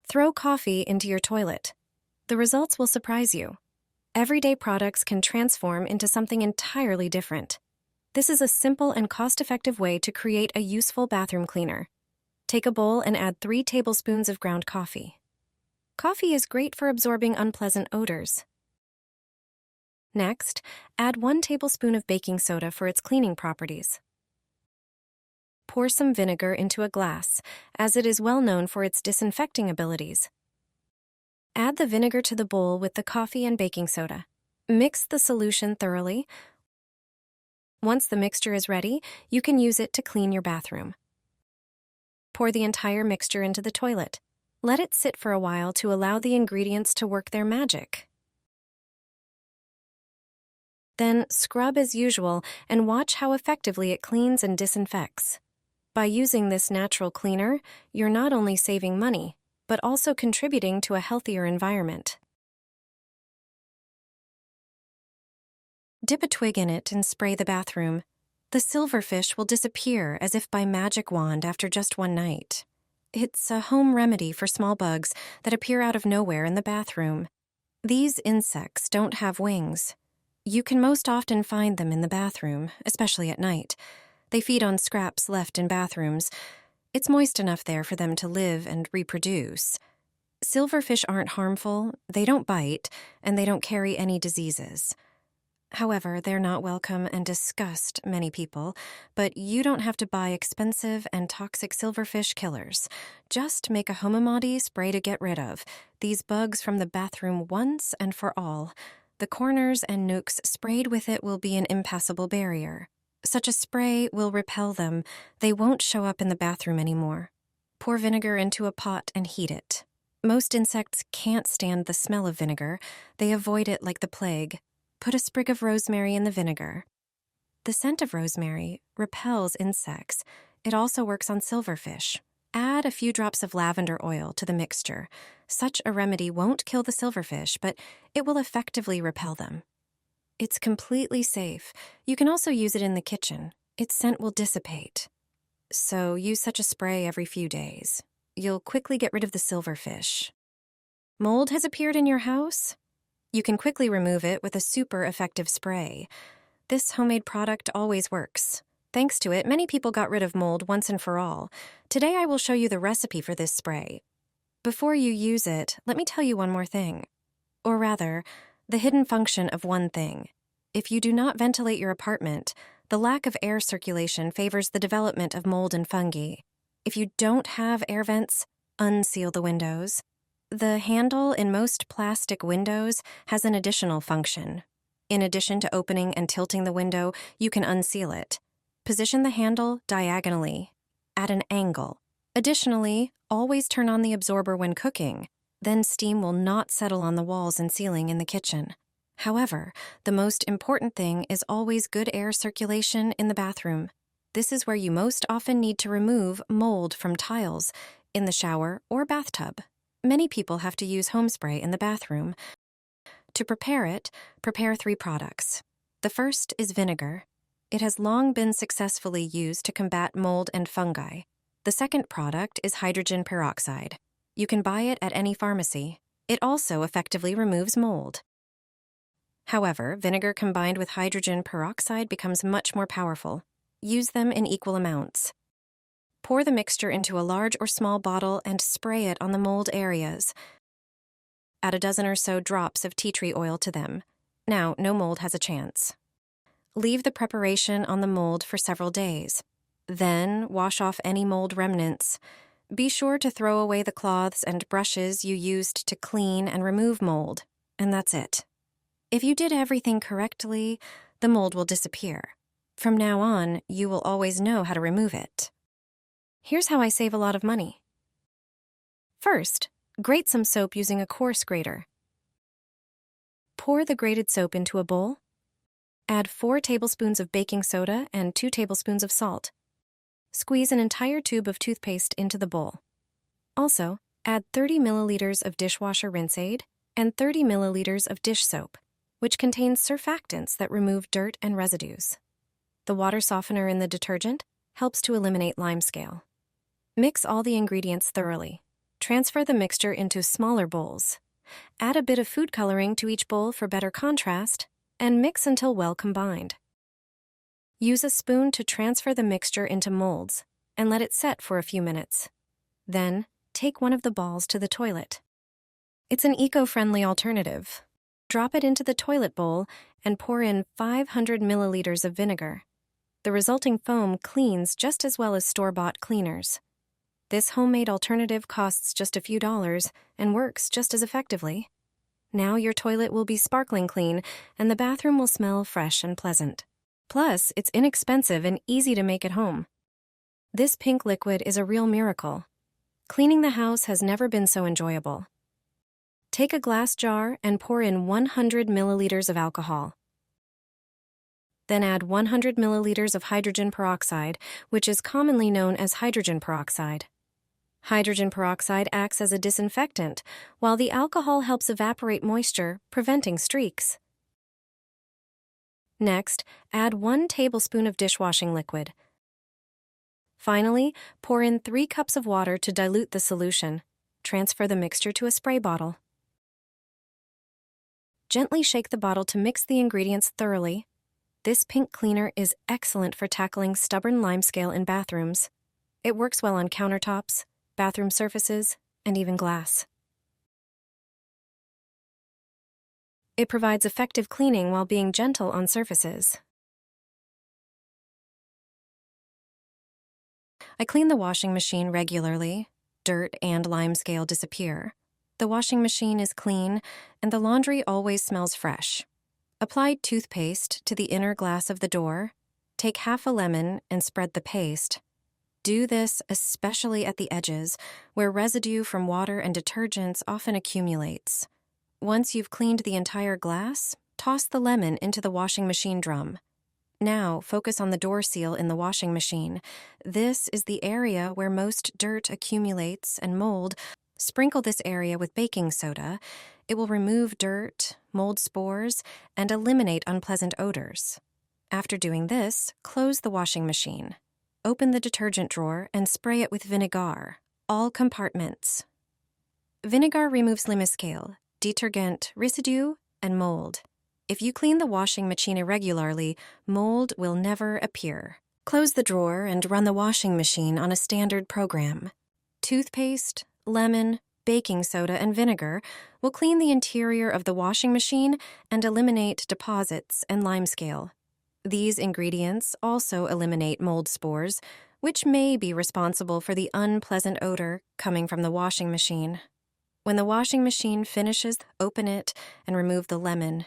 Throw coffee into your toilet. The results will surprise you. Everyday products can transform into something entirely different. This is a simple and cost-effective way to create a useful bathroom cleaner. Take a bowl and add 3 tablespoons of ground coffee. Coffee is great for absorbing unpleasant odors. Next, add 1 tablespoon of baking soda for its cleaning properties. Pour some vinegar into a glass, as it is well known for its disinfecting abilities. Add the vinegar to the bowl with the coffee and baking soda. Mix the solution thoroughly. Once the mixture is ready, you can use it to clean your bathroom. Pour the entire mixture into the toilet. Let it sit for a while to allow the ingredients to work their magic. Then scrub as usual and watch how effectively it cleans and disinfects. By using this natural cleaner, you're not only saving money, but also contributing to a healthier environment. Dip a twig in it and spray the bathroom. The silverfish will disappear as if by magic wand after just one night. It's a home remedy for small bugs that appear out of nowhere in the bathroom. These insects don't have wings. You can most often find them in the bathroom, especially at night. They feed on scraps left in bathrooms. It's moist enough there for them to live and reproduce. Silverfish aren't harmful, they don't bite, and they don't carry any diseases. However, they're not welcome and disgust many people, but you don't have to buy expensive and toxic silverfish killers. Just make a homemade spray to get rid of these bugs from the bathroom once and for all. The corners and nooks sprayed with it will be an impassable barrier. Such a spray will repel them. They won't show up in the bathroom anymore. Pour vinegar into a pot and heat it. Most insects can't stand the smell of vinegar. They avoid it like the plague. Put a sprig of rosemary in the vinegar. The scent of rosemary repels insects. It also works on silverfish. Add a few drops of lavender oil to the mixture. Such a remedy won't kill the silverfish, but it will effectively repel them. It's completely safe. You can also use it in the kitchen. Its scent will dissipate. So use such a spray every few days. You'll quickly get rid of the silverfish. Mold has appeared in your house? You can quickly remove it with a super effective spray. This homemade product always works. Thanks to it, many people got rid of mold once and for all. Today I will show you the recipe for this spray. Before you use it, let me tell you one more thing. Or rather, the hidden function of one thing. If you do not ventilate your apartment, the lack of air circulation favors the development of mold and fungi. If you don't have air vents, unseal the windows. The handle in most plastic windows has an additional function. In addition to opening and tilting the window, you can unseal it. Position the handle diagonally, at an angle. Additionally, always turn on the absorber when cooking. Then steam will not settle on the walls and ceiling in the kitchen. However, the most important thing is always good air circulation in the bathroom. This is where you most often need to remove mold from tiles, in the shower or bathtub. Many people have to use home spray in the bathroom. To prepare it, prepare 3 products. The first is vinegar. It has long been successfully used to combat mold and fungi. The second product is hydrogen peroxide. You can buy it at any pharmacy. It also effectively removes mold. However, vinegar combined with hydrogen peroxide becomes much more powerful. Use them in equal amounts. Pour the mixture into a large or small bottle and spray it on the mold areas. Add a dozen or so drops of tea tree oil to them. Now, no mold has a chance. Leave the preparation on the mold for several days. Then, wash off any mold remnants. Be sure to throw away the cloths and brushes you used to clean and remove mold, and that's it. If you did everything correctly, the mold will disappear. From now on, you will always know how to remove it. Here's how I save a lot of money. First, grate some soap using a coarse grater. Pour the grated soap into a bowl. Add 4 tablespoons of baking soda and 2 tablespoons of salt. Squeeze an entire tube of toothpaste into the bowl. Also, add 30 milliliters of dishwasher rinse aid and 30 milliliters of dish soap, which contains surfactants that remove dirt and residues. The water softener in the detergent helps to eliminate limescale. Mix all the ingredients thoroughly. Transfer the mixture into smaller bowls. Add a bit of food coloring to each bowl for better contrast, and mix until well combined. Use a spoon to transfer the mixture into molds and let it set for a few minutes. Then, take one of the balls to the toilet. It's an eco-friendly alternative. Drop it into the toilet bowl and pour in 500 milliliters of vinegar. The resulting foam cleans just as well as store-bought cleaners. This homemade alternative costs just a few dollars and works just as effectively. Now your toilet will be sparkling clean and the bathroom will smell fresh and pleasant. Plus, it's inexpensive and easy to make at home. This pink liquid is a real miracle. Cleaning the house has never been so enjoyable. Take a glass jar and pour in 100 milliliters of alcohol. Then add 100 milliliters of hydrogen peroxide, which is commonly known as hydrogen peroxide. Hydrogen peroxide acts as a disinfectant, while the alcohol helps evaporate moisture, preventing streaks. Next, add 1 tablespoon of dishwashing liquid. Finally, pour in 3 cups of water to dilute the solution. Transfer the mixture to a spray bottle. Gently shake the bottle to mix the ingredients thoroughly. This pink cleaner is excellent for tackling stubborn limescale in bathrooms. It works well on countertops, bathroom surfaces, and even glass. It provides effective cleaning while being gentle on surfaces. I clean the washing machine regularly. Dirt and limescale disappear. The washing machine is clean, and the laundry always smells fresh. Apply toothpaste to the inner glass of the door. Take half a lemon and spread the paste. Do this especially at the edges, where residue from water and detergents often accumulates. Once you've cleaned the entire glass, toss the lemon into the washing machine drum. Now, focus on the door seal in the washing machine. This is the area where most dirt accumulates and mold. Sprinkle this area with baking soda. It will remove dirt, mold spores, and eliminate unpleasant odors. After doing this, close the washing machine. Open the detergent drawer and spray it with vinegar, all compartments. Vinegar removes limescale, detergent, residue, and mold. If you clean the washing machine irregularly, mold will never appear. Close the drawer and run the washing machine on a standard program. Toothpaste, lemon, baking soda, and vinegar will clean the interior of the washing machine and eliminate deposits and limescale. These ingredients also eliminate mold spores, which may be responsible for the unpleasant odor coming from the washing machine. When the washing machine finishes, open it and remove the lemon.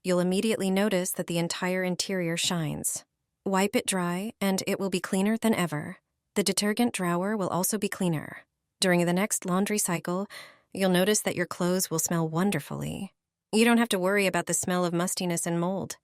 You'll immediately notice that the entire interior shines. Wipe it dry, and it will be cleaner than ever. The detergent drawer will also be cleaner. During the next laundry cycle, you'll notice that your clothes will smell wonderfully. You don't have to worry about the smell of mustiness and mold.